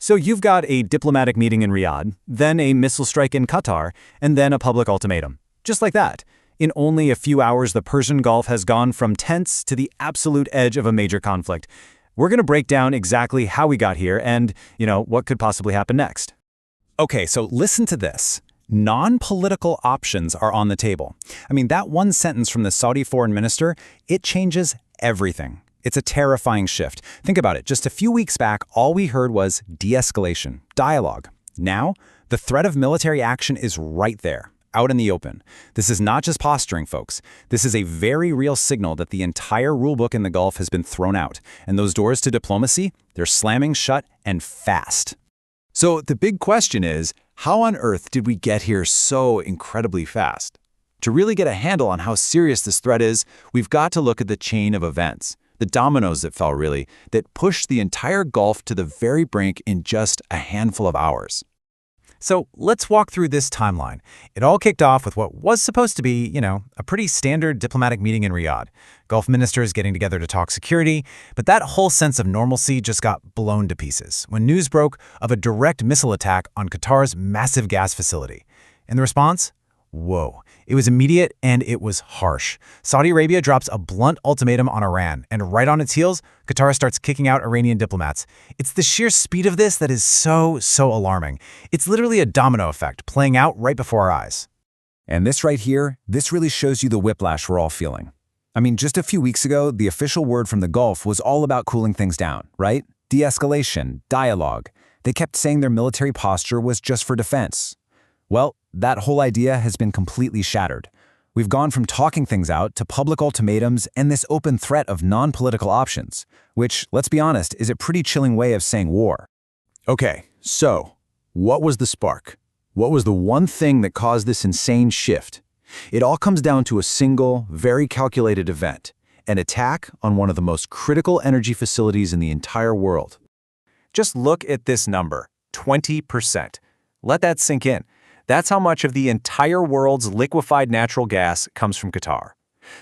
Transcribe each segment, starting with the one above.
So you've got a diplomatic meeting in Riyadh, then a missile strike in Qatar, and then a public ultimatum. Just like that. In only a few hours, the Persian Gulf has gone from tense to the absolute edge of a major conflict. We're going to break down exactly how we got here and, what could possibly happen next. Okay, so listen to this. Non-political options are on the table. That one sentence from the Saudi foreign minister, it changes everything. It's a terrifying shift. Think about it. Just a few weeks back, all we heard was de-escalation, dialogue. Now, the threat of military action is right there, out in the open. This is not just posturing, folks. This is a very real signal that the entire rulebook in the Gulf has been thrown out, and those doors to diplomacy, they're slamming shut and fast. So the big question is, how on earth did we get here so incredibly fast? To really get a handle on how serious this threat is, we've got to look at the chain of events. The dominoes that fell, really, that pushed the entire Gulf to the very brink in just a handful of hours. So let's walk through this timeline. It all kicked off with what was supposed to be, a pretty standard diplomatic meeting in Riyadh. Gulf ministers getting together to talk security, but that whole sense of normalcy just got blown to pieces when news broke of a direct missile attack on Qatar's massive gas facility. And the response? Whoa. It was immediate and it was harsh. Saudi Arabia drops a blunt ultimatum on Iran, and right on its heels, Qatar starts kicking out Iranian diplomats. It's the sheer speed of this that is so alarming. It's literally a domino effect playing out right before our eyes. And this right here, this really shows you the whiplash we're all feeling. Just a few weeks ago, the official word from the Gulf was all about cooling things down, right? De-escalation, dialogue. They kept saying their military posture was just for defense. Well, that whole idea has been completely shattered. We've gone from talking things out to public ultimatums and this open threat of non-political options, which, let's be honest, is a pretty chilling way of saying war. Okay, so what was the spark? What was the one thing that caused this insane shift? It all comes down to a single, very calculated event, an attack on one of the most critical energy facilities in the entire world. Just look at this number, 20%. Let that sink in. That's how much of the entire world's liquefied natural gas comes from Qatar.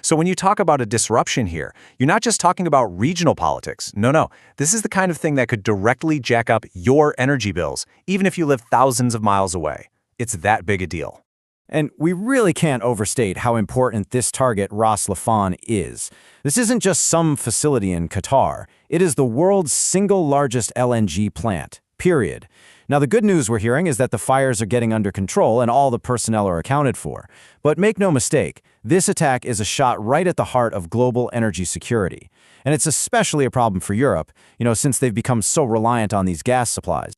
So when you talk about a disruption here, you're not just talking about regional politics. No. This is the kind of thing that could directly jack up your energy bills, even if you live thousands of miles away. It's that big a deal. And we really can't overstate how important this target, Ras Laffan, is. This isn't just some facility in Qatar. It is the world's single largest LNG plant, period. Now, the good news we're hearing is that the fires are getting under control and all the personnel are accounted for. But make no mistake, this attack is a shot right at the heart of global energy security. And it's especially a problem for Europe, since they've become so reliant on these gas supplies.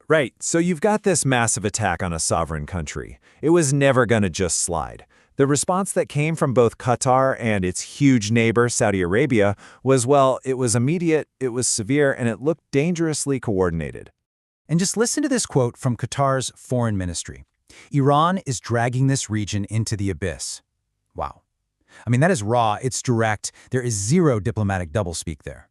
Right, so you've got this massive attack on a sovereign country. It was never going to just slide. The response that came from both Qatar and its huge neighbor, Saudi Arabia, was, it was immediate, it was severe, and it looked dangerously coordinated. And just listen to this quote from Qatar's foreign ministry. Iran is dragging this region into the abyss. Wow. That is raw, it's direct, there is zero diplomatic doublespeak there.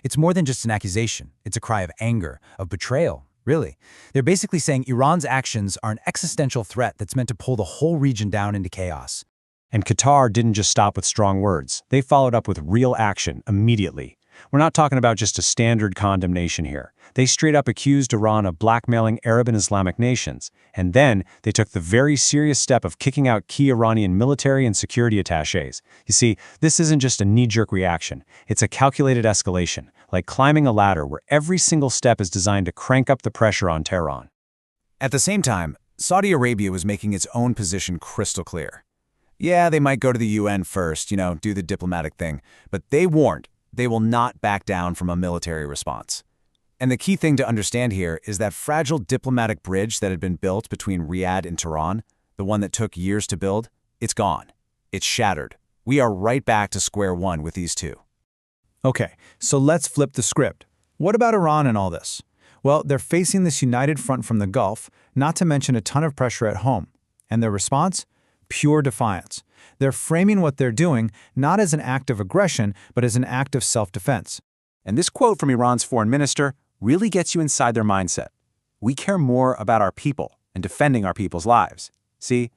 It's more than just an accusation, it's a cry of anger, of betrayal, really. They're basically saying Iran's actions are an existential threat that's meant to pull the whole region down into chaos. And Qatar didn't just stop with strong words, they followed up with real action immediately. We're not talking about just a standard condemnation here. They straight up accused Iran of blackmailing Arab and Islamic nations, and then they took the very serious step of kicking out key Iranian military and security attachés. You see, this isn't just a knee-jerk reaction. It's a calculated escalation, like climbing a ladder where every single step is designed to crank up the pressure on Tehran. At the same time, Saudi Arabia was making its own position crystal clear. Yeah, they might go to the UN first, do the diplomatic thing, but they warned they will not back down from a military response. And the key thing to understand here is that fragile diplomatic bridge that had been built between Riyadh and Tehran, the one that took years to build, it's gone. It's shattered. We are right back to square one with these two. Okay, so let's flip the script. What about Iran in all this? Well, they're facing this united front from the Gulf, not to mention a ton of pressure at home. And their response? Pure defiance. They're framing what they're doing not as an act of aggression, but as an act of self-defense. And this quote from Iran's foreign minister really gets you inside their mindset. We care more about our people and defending our people's lives. See,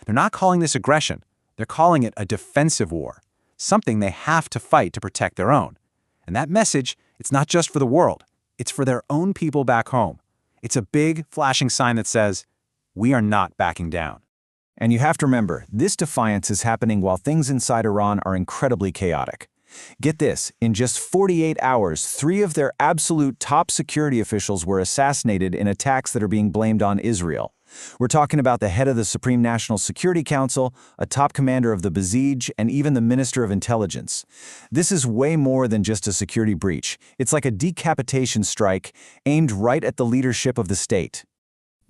they're not calling this aggression. They're calling it a defensive war, something they have to fight to protect their own. And that message, it's not just for the world. It's for their own people back home. It's a big, flashing sign that says, we are not backing down. And you have to remember, this defiance is happening while things inside Iran are incredibly chaotic. Get this, in just 48 hours, 3 of their absolute top security officials were assassinated in attacks that are being blamed on Israel. We're talking about the head of the Supreme National Security Council, a top commander of the Basij, and even the Minister of Intelligence. This is way more than just a security breach. It's like a decapitation strike aimed right at the leadership of the state.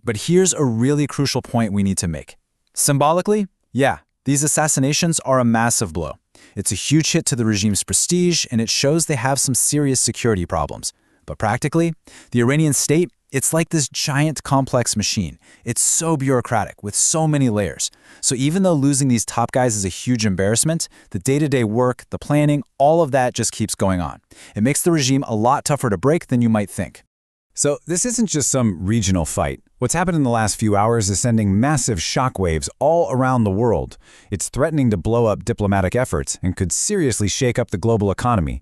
But here's a really crucial point we need to make. Symbolically, yeah, these assassinations are a massive blow. It's a huge hit to the regime's prestige, and it shows they have some serious security problems. But practically, the Iranian state, it's like this giant complex machine. It's so bureaucratic, with so many layers. So even though losing these top guys is a huge embarrassment, the day-to-day work, the planning, all of that just keeps going on. It makes the regime a lot tougher to break than you might think. So this isn't just some regional fight. What's happened in the last few hours is sending massive shockwaves all around the world. It's threatening to blow up diplomatic efforts and could seriously shake up the global economy.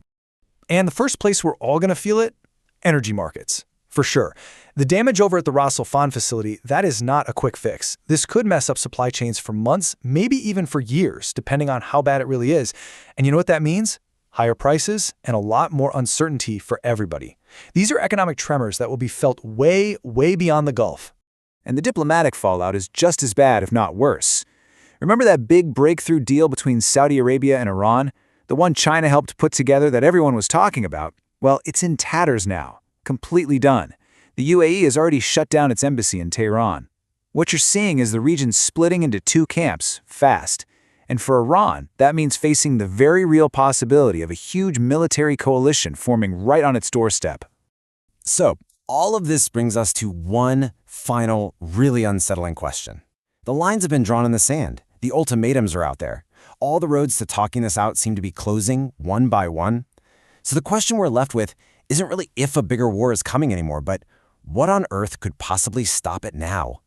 And the first place we're all going to feel it? Energy markets. For sure. The damage over at the Ras Laffan facility, that is not a quick fix. This could mess up supply chains for months, maybe even for years, depending on how bad it really is. And you know what that means? Higher prices and a lot more uncertainty for everybody. These are economic tremors that will be felt way, way beyond the Gulf. And the diplomatic fallout is just as bad, if not worse. Remember that big breakthrough deal between Saudi Arabia and Iran? The one China helped put together that everyone was talking about? Well, it's in tatters now. Completely done. The UAE has already shut down its embassy in Tehran. What you're seeing is the region splitting into 2 camps, fast. And for Iran, that means facing the very real possibility of a huge military coalition forming right on its doorstep. So, all of this brings us to one final, really unsettling question. The lines have been drawn in the sand. The ultimatums are out there. All the roads to talking this out seem to be closing one by one. So the question we're left with isn't really if a bigger war is coming anymore, but what on earth could possibly stop it now?